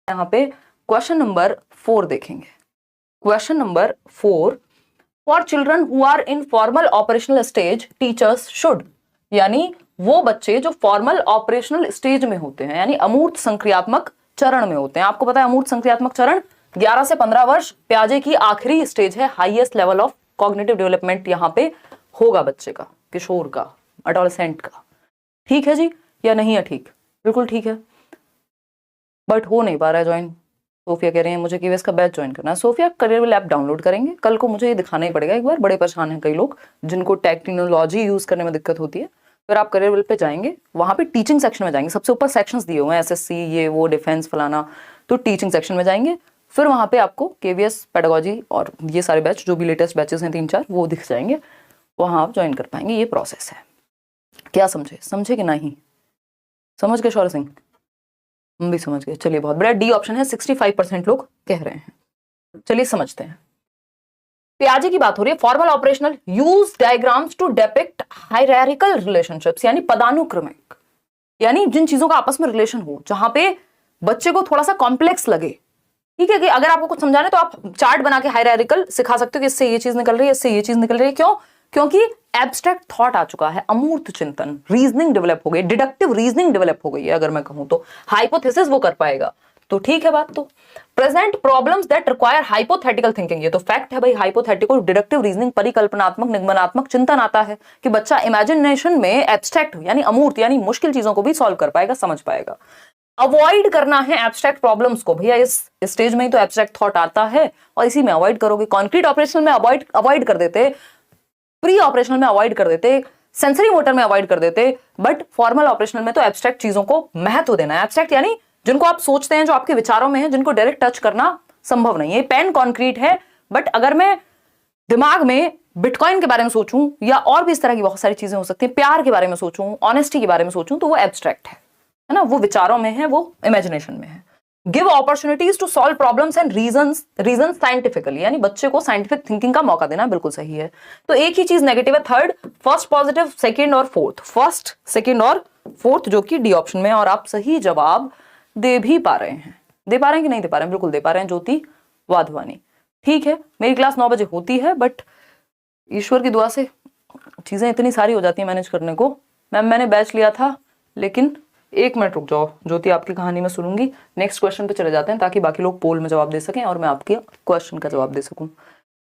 यहाँ पे question number 4 देखेंगे। Question number 4, for children who are in formal operational stage teachers should, यानी वो बच्चे जो फॉर्मल ऑपरेशनल स्टेज में होते हैं यानी अमूर्त संक्रियात्मक चरण में होते हैं। आपको पता है अमूर्त संक्रियात्मक चरण 11 से 15 वर्ष प्याजे की आखिरी स्टेज है, highest level of cognitive development यहाँ पे होगा बच्चे का, किशोर का, एडोलेसेंट का। ठीक है जी या नहीं है? ठीक, बिल्कुल ठीक है, बट हो नहीं पा रहा है ज्वाइन। सोफिया कह रही है मुझे केवीएस का बैच ज्वाइन करना है। सोफिया करियर ऐप डाउनलोड करेंगे, कल को मुझे ये दिखाना ही पड़ेगा एक बार। बड़े परेशान हैं कई लोग जिनको टेक्नोलॉजी यूज करने में दिक्कत होती है। फिर आप करियर पे जाएंगे, वहां पे टीचिंग सेक्शन में जाएंगे, सबसे ऊपर सेक्शंस दिए हुए हैं एसएससी ये वो डिफेंस फलाना, तो टीचिंग सेक्शन में जाएंगे। फिर वहां पे आपको केवीएस पेडागोजी और ये सारे बैच जो भी लेटेस्ट बैचेस हैं 3-4 वो दिख जाएंगे, वहां आप ज्वाइन कर पाएंगे। ये प्रोसेस है। क्या समझे कि नहीं? समझ गए शौर्य सिंह? हम भी समझ गए, चलिए बहुत बढ़िया। डी ऑप्शन है, 65% लोग कह रहे हैं। चलिए समझते हैं। पियाजे की बात हो रही है, formal operational use diagrams to depict hierarchical relationships, यानी पदानुक्रमिक, यानी जिन चीजों का आपस में रिलेशन हो, जहां पे बच्चे को थोड़ा सा कॉम्प्लेक्स लगे। ठीक है कि अगर आपको कुछ समझाना है तो आप चार्ट बना के हायरार्किकल सिखा सकते हो कि इससे ये चीज निकल रही है, इससे ये चीज निकल रही है। क्यों? क्योंकि एब्स्ट्रैक्ट थॉट आ चुका है, अमूर्त चिंतन, रीजनिंग डेवलप हो गई, डिडक्टिव रीजनिंग डेवलप हो गई है। अगर मैं कहूं तो हाइपोथेसिस वो कर पाएगा, तो ठीक है बात। तो present problems that require hypothetical thinking, ये तो फैक्ट है भाई। हाइपोथेटिकल, डिडक्टिव रीजनिंग, परिकल्पनात्मक, निगमनात्मक चिंतन आता है कि बच्चा इमेजिनेशन में एब्स्ट्रैक्ट यानी अमूर्त यानी मुश्किल चीजों को भी सॉल्व कर पाएगा, समझ पाएगा। अवॉइड करना है एब्स्ट्रैक्ट प्रॉब्लम्स को, भैया इस स्टेज में ही तो एब्स्ट्रैक्ट थॉट आता है और इसी में अवॉइड करोगे। कॉन्क्रीट ऑपरेशनल में अवॉइड कर देते, प्री ऑपरेशनल में अवॉइड कर देते, सेंसरी मोटर में अवॉइड कर देते, बट फॉर्मल ऑपरेशनल में तो एब्स्ट्रैक्ट चीजों को महत्व देना है। एब्स्ट्रैक्ट यानी जिनको आप सोचते हैं, जो आपके विचारों में है, जिनको डायरेक्ट टच करना संभव नहीं है। पेन कॉन्क्रीट है, बट अगर मैं दिमाग में बिटकॉइन के बारे में सोचूं या और भी इस तरह की बहुत सारी चीजें हो सकती हैं, प्यार के बारे में सोचूं, ऑनेस्टी के बारे में सोचूं, तो वो एब्स्ट्रैक्ट है ना, वो विचारों में है, वो इमेजिनेशन में है। Give opportunities to solve problems and reason scientifically, यानी बच्चे को साइंटिफिक थिंकिंग का मौका देना, बिल्कुल सही है। तो एक ही चीज नेगेटिव है, थर्ड, फर्स्ट पॉजिटिव, सेकंड और फोर्थ, फर्स्ट सेकंड और फोर्थ जो कि डी ऑप्शन में। और आप सही जवाब दे भी पा रहे हैं, दे पा रहे हैं कि नहीं दे पा रहे हैं? बिल्कुल दे पा रहे हैं, ज्योति वाधवानी। ठीक है, मेरी क्लास 9 बजे होती है, बट ईश्वर की दुआ से चीजें इतनी सारी हो जाती है मैनेज करने को। मैम मैंने बैच लिया था, लेकिन 1 मिनट रुक जाओ ज्योति, आपकी कहानी में सुनूंगी। नेक्स्ट क्वेश्चन पे चले जाते हैं ताकि बाकी लोग पोल में जवाब दे सकें और मैं आपके क्वेश्चन का जवाब दे सकूं।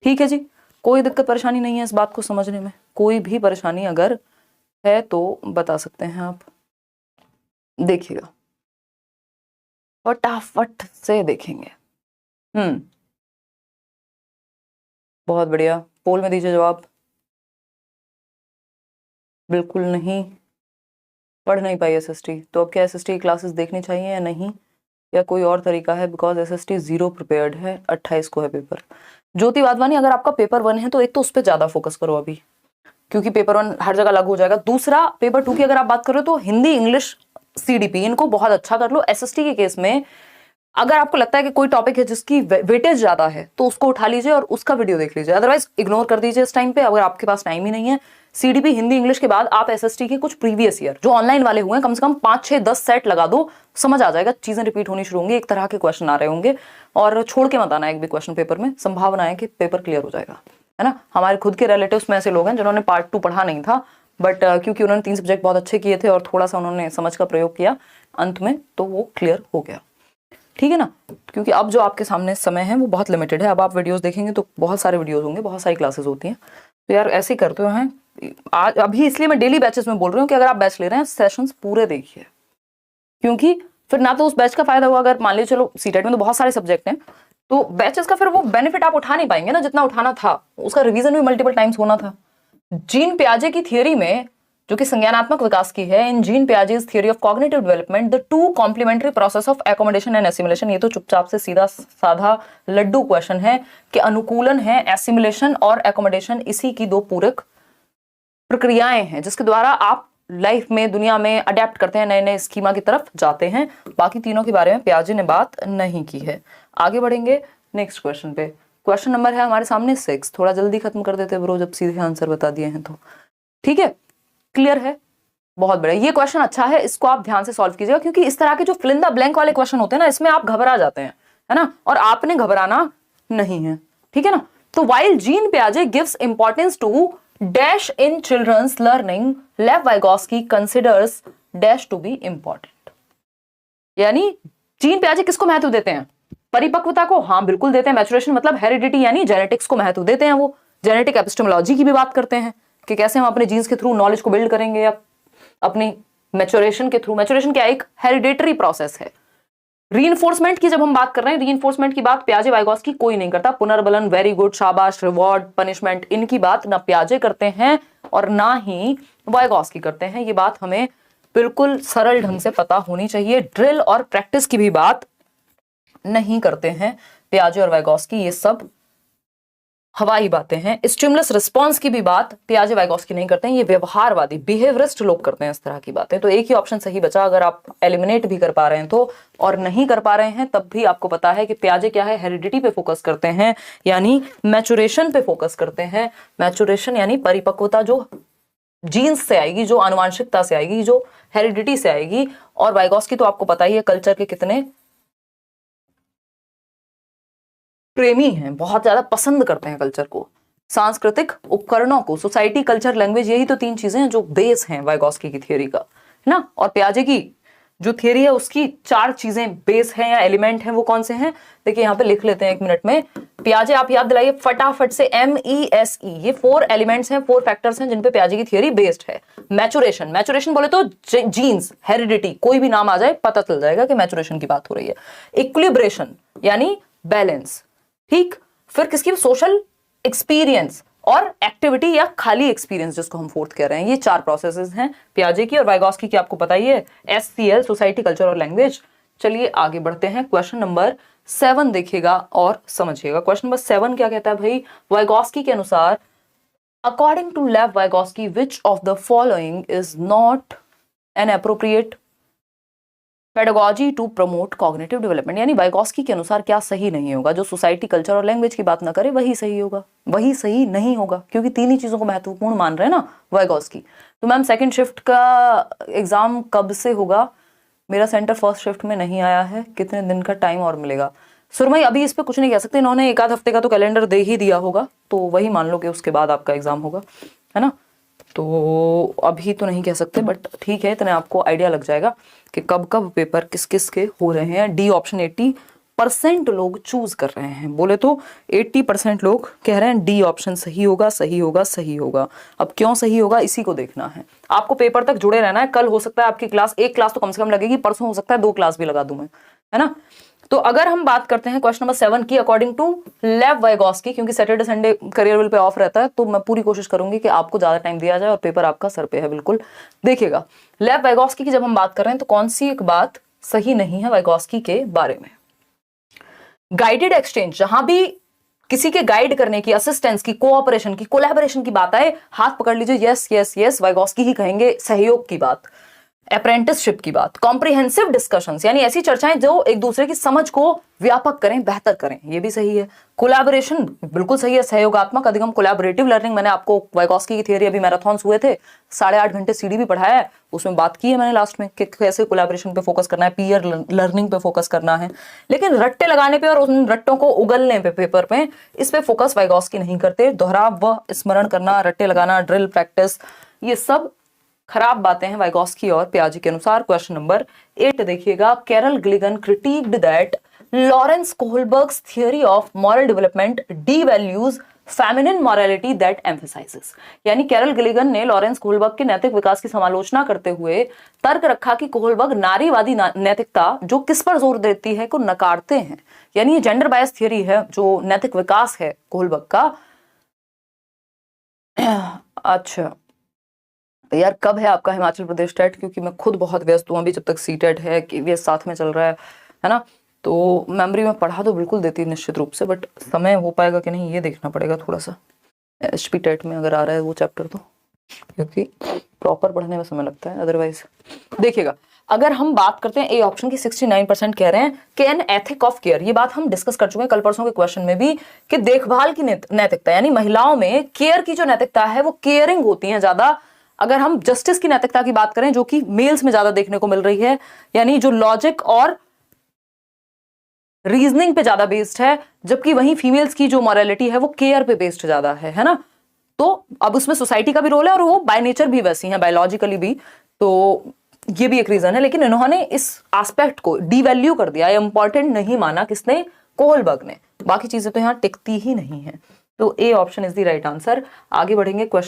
ठीक है जी, कोई दिक्कत परेशानी नहीं है इस बात को समझने में? कोई भी परेशानी अगर है तो बता सकते हैं आप। देखिएगा फटाफट से देखेंगे। बहुत बढ़िया, पोल में दीजिए जवाब। बिल्कुल नहीं, पढ़ नहीं पाई एसएसटी, तो अब क्या एसएसटी की क्लासेस देखनी चाहिए या नहीं, या कोई और तरीका है? बिकॉज एसएसटी 0 प्रिपेयर्ड है, 28 को है पेपर। ज्योति वाधवानी, अगर आपका पेपर 1 है तो एक तो उस पर ज्यादा फोकस करो अभी, क्योंकि पेपर 1 हर जगह लागू हो जाएगा। दूसरा, पेपर 2 की अगर आप बात करो तो हिंदी, इंग्लिश, सीडीपी, इनको बहुत अच्छा कर लो। एसएसटी के केस में अगर आपको लगता है कि कोई टॉपिक है जिसकी वेटेज ज्यादा है तो उसको उठा लीजिए और उसका वीडियो देख लीजिए, अदरवाइज इग्नोर कर दीजिए इस टाइम पे, अगर आपके पास टाइम ही नहीं है। सीडीपी, हिंदी, इंग्लिश के बाद आप एसएसटी के कुछ प्रीवियस ईयर जो ऑनलाइन वाले हुए हैं कम से कम 5, 6, 10 सेट लगा दो, समझ आ जाएगा, चीजें रिपीट होनी शुरू होंगी, एक तरह के क्वेश्चन आ रहे होंगे। और छोड़ के मत आना एक भी क्वेश्चन पेपर में, संभावना है कि पेपर क्लियर हो जाएगा, है ना। हमारे खुद के रिलेटिव्स में ऐसे लोग हैं जिन्होंने पार्ट 2 पढ़ा नहीं था, बट क्योंकि उन्होंने 3 सब्जेक्ट बहुत अच्छे किए थे और थोड़ा सा उन्होंने समझ का प्रयोग किया अंत में, तो वो क्लियर हो गया। ठीक है ना, क्योंकि अब जो आपके सामने समय है वो बहुत लिमिटेड है। अब आप वीडियोस देखेंगे तो बहुत सारे वीडियोस होंगे, बहुत सारी क्लासेस होती हैं, तो यार ऐसे ही करते हैं आज अभी। इसलिए मैं डेली बैचेस में बोल रही हूँ कि अगर आप बैच ले रहे हैं सेशंस पूरे देखिए, क्योंकि फिर ना तो उस बैच का फायदा हुआ, अगर मान लीजिए चलो सीटेट में तो बहुत सारे सब्जेक्ट हैं, तो बैचेस का फिर वो बेनिफिट आप उठा नहीं पाएंगे ना जितना उठाना था, उसका रिवीजन भी मल्टीपल टाइम्स होना था। जीन पियाजे की थियोरी में, जो कि संज्ञानात्मक विकास की है, in Jean Piaget's theory of cognitive development, the 2 complementary process of accommodation and assimilation, ये तो चुपचाप से सीधा साधा लड्डू क्वेश्चन है कि अनुकूलन है, एसिमिलेशन और एकोमोडेशन, इसी की 2 पूरक प्रक्रियाएं हैं जिसके द्वारा आप लाइफ में, दुनिया में अडेप्ट करते हैं, नए नए स्कीमा की तरफ जाते हैं। बाकी तीनों के बारे में पियाजे ने बात नहीं की है। आगे बढ़ेंगे नेक्स्ट क्वेश्चन पे। क्वेश्चन नंबर है हमारे सामने 6, थोड़ा जल्दी खत्म कर देते ब्रो जब सीधे आंसर बता दिए हैं तो। ठीक है, क्लियर है, बहुत बढ़िया, ये क्वेश्चन अच्छा है, इसको आप ध्यान से सॉल्व कीजिएगा, क्योंकि इस तरह के जो फिल इन द ब्लैंक वाले क्वेश्चन होते हैं ना, इसमें आप घबरा जाते हैं, है ना, और आपने घबराना नहीं है, ठीक है ना। तो वाइल जीन पियाजे gives importance to dash in children's learning, Lev Vygotsky considers dash to be important. यानी जीन पियाजे किसको महत्व देते हैं? परिपक्वता को, हाँ बिल्कुल देते हैं। मैचुरेशन मतलब हेरिडिटी यानी जेनेटिक्स को महत्व देते हैं। वो जेनेटिक एपिस्टेमोलॉजी की भी बात करते हैं कि कैसे हम अपने जीन्स के थ्रू नॉलेज को बिल्ड करेंगे, या अपनी मैचुरेशन के थ्रू। मैचुरेशन क्या एक हेरिडेटरी प्रोसेस है। रीइंफोर्समेंट की जब हम बात कर रहे हैं, रीइंफोर्समेंट की बात पियाजे वाइगोस्की कोई नहीं करता। पुनर्बलन, वेरी गुड, शाबाश, रिवॉर्ड, पनिशमेंट, इनकी बात ना पियाजे करते हैं और ना ही वाइगोस्की करते हैं। ये बात हमें बिल्कुल सरल ढंग से पता होनी चाहिए। ड्रिल और प्रैक्टिस की भी बात नहीं करते हैं पियाजे और वाइगोस्की, ये सब हवाई बातें हैं। स्टिमुलस रिस्पॉन्स की भी बात पियाजे वाइगोस्की नहीं करते हैं, ये व्यवहारवादी बिहेवियरिस्ट लोग करते हैं इस तरह की बातें। तो एक ही ऑप्शन सही बचा, अगर आप एलिमिनेट भी कर पा रहे हैं तो, और नहीं कर पा रहे हैं तब भी आपको पता है कि पियाजे क्या है, हेरिडिटी पे फोकस करते हैं, यानी मैचुरेशन पे फोकस करते हैं। मैचुरेशन यानी परिपक्वता जो जीन्स से आएगी, जो आनुवांशिकता से आएगी, जो हेरिडिटी से आएगी। और वाइगोस्की तो आपको पता ही है कल्चर के कितने प्रेमी हैं, बहुत ज्यादा पसंद करते हैं कल्चर को, सांस्कृतिक उपकरणों को। सोसाइटी, कल्चर, लैंग्वेज, यही तो 3 चीजें हैं जो बेस हैं वाइगोस्की की थियोरी का, है ना। और पियाजे की जो थियोरी है उसकी 4 चीजें बेस हैं या एलिमेंट हैं। वो कौन से हैं देखिए, यहाँ पे लिख लेते हैं 1 मिनट में। पियाजे आप याद दिलाइए फटाफट से, MESE, ये 4 एलिमेंट्स हैं, 4 फैक्टर्स हैं जिन पे पियाजे की थियोरी बेस्ड है। मैचुरेशन, मैचुरेशन बोले तो जीन्स, हेरिडिटी, कोई भी नाम आ जाए पता चल जाएगा कि मैचुरेशन की बात हो रही है। इक्विलिब्रेशन यानी बैलेंस, ठीक। फिर किसकी, सोशल एक्सपीरियंस और एक्टिविटी या खाली एक्सपीरियंस जिसको हम 4th कह रहे हैं। ये 4 प्रोसेसेस हैं पियाजे की। और वाइगोस्की की आपको पता ही है, SCL, सोसाइटी, कल्चर और लैंग्वेज। चलिए आगे बढ़ते हैं। क्वेश्चन नंबर 7 देखिएगा और समझिएगा। क्वेश्चन नंबर 7 क्या कहता है भाई, वाइगोस्की के अनुसार, according to Lev Vygotsky which of the following is not an appropriate pedagogy to promote cognitive development. यानी वाइगोस्की के अनुसार क्या सही नहीं होगा, जो सोसाइटी, कल्चर और लैंग्वेज की बात ना करे वही सही होगा, वही सही नहीं होगा, क्योंकि 3 ही चीजों को महत्वपूर्ण मान रहे हैं ना वाइगोस्की। तो मैम सेकंड शिफ्ट का एग्जाम कब से होगा? मेरा सेंटर फर्स्ट शिफ्ट में नहीं आया है, कितने दिन का टाइम और मिलेगा? सुरमई अभी इस पे कुछ नहीं कह सकते, इन्होंने 1 आध हफ्ते का तो कैलेंडर दे ही दिया होगा, तो वही मान लो कि उसके बाद आपका एग्जाम होगा, है ना। तो अभी तो नहीं कह सकते, बट ठीक है, इतने आपको आइडिया लग जाएगा कि कब कब पेपर किस किस के हो रहे हैं। डी ऑप्शन 80% लोग चूज कर रहे हैं, बोले तो 80% लोग कह रहे हैं डी ऑप्शन सही होगा, सही होगा, सही होगा। अब क्यों सही होगा इसी को देखना है, आपको पेपर तक जुड़े रहना है। कल हो सकता है आपकी क्लास, 1 क्लास तो कम से कम लगेगी, परसों हो सकता है 2 क्लास भी लगा दूं मैं, है ना। तो अगर हम बात करते हैं क्वेश्चन नंबर 7 की, अकॉर्डिंग टू लेव वाइगोस्की, क्योंकि सैटरडे संडे करियर पे ऑफ रहता है, तो मैं पूरी कोशिश करूंगी कि आपको ज्यादा टाइम दिया जाए और पेपर आपका सर पे है बिल्कुल। देखिएगा, लेव वाइगोस्की की जब हम बात कर रहे हैं तो कौन सी एक बात सही नहीं है वाइगोस्की के बारे में? गाइडेड एक्सचेंज, जहां भी किसी के गाइड करने की, असिस्टेंस की, कोऑपरेशन की, कोलैबोरेशन की बात आए, हाथ पकड़ लीजिए, यस यस यस, वाइगोस्की ही कहेंगे, सहयोग की बात, अप्रेंटिसशिप की बात, कॉम्प्रिहेंसिव डिस्कशंस यानी ऐसी चर्चाएं जो एक दूसरे की समझ को व्यापक करें, बेहतर करें, ये भी सही है। कोलैबोरेशन बिल्कुल सही है, सहयोगात्मक अधिगम, कोलैबोरेटिव लर्निंग। मैंने आपको वाइगोस्की की थियरी, अभी मैराथन्स हुए थे, 8.5 घंटे सीडी भी पढ़ाया है, उसमें बात की है मैंने लास्ट में कि कैसे कोलैबोरेशन पे फोकस करना है, पीयर लर्निंग पे फोकस करना है। लेकिन रट्टे लगाने पे और उन रट्टों को उगलने पे पेपर पे, इस पे फोकस वाइगोस्की नहीं करते। दोहराव व स्मरण करना, रट्टे लगाना, ड्रिल प्रैक्टिस, ये सब खराब बातें हैं वाइगोस्की और पियाजे के अनुसार। क्वेश्चन नंबर 8 देखिएगा, Carol Gilligan critiqued that Lawrence Kohlberg's theory of moral development devalues feminine morality that emphasises. यानी कैरल गिलिगन ने लॉरेंस कोहलबर्ग के नैतिक विकास की समालोचना करते हुए तर्क रखा कि कोहलबर्ग नारीवादी नैतिकता जो किस पर जोर देती है को नकारते हैं। यानी ये जेंडर बायस थियरी है जो नैतिक विकास है कोहलबर्ग का। अच्छा यार, कब है आपका हिमाचल प्रदेश टेट? क्योंकि मैं खुद बहुत व्यस्त हूँ अभी, जब तक सीटेट है कि साथ में चल रहा है ना। तो मेमोरी में पढ़ा तो बिल्कुल देती है निश्चित रूप से, बट समय हो पाएगा कि नहीं ये देखना पड़ेगा थोड़ा सा। HP टेट में अगर आ रहा है वो चैप्टर तो, क्योंकि प्रॉपर पढ़ने में समय लगता है, अदरवाइज। देखिएगा, अगर हम बात करते हैं ए ऑप्शन की, 69% कह रहे हैं कि एन एथिक ऑफ केयर। ये बात हम डिस्कस कर चुके हैं कल परसों के क्वेश्चन में भी, कि देखभाल की नैतिकता, यानी महिलाओं में केयर की जो नैतिकता है वो केयरिंग होती है ज्यादा, अगर हम जस्टिस की नैतिकता की बात करें, जो कि मेल्स में ज्यादा देखने को मिल रही है, यानी जो लॉजिक और रीजनिंग पे ज्यादा बेस्ड है, जबकि वहीं फीमेल्स की जो मॉरलिटी है वो केयर पे बेस्ड ज्यादा है ना। तो अब उसमें सोसाइटी का भी रोल है और वो बाय नेचर भी वैसी हैं, बायोलॉजिकली भी, तो ये भी एक रीजन है। लेकिन इन्होंने इस एस्पेक्ट को डिवैल्यू कर दिया, इंपॉर्टेंट नहीं माना, किसने? कोहलबर्ग ने। बाकी चीजें तो यहां टिकती ही नहीं है। तो A option is the right answer. आगे बढ़ेंगे क्वेश्चन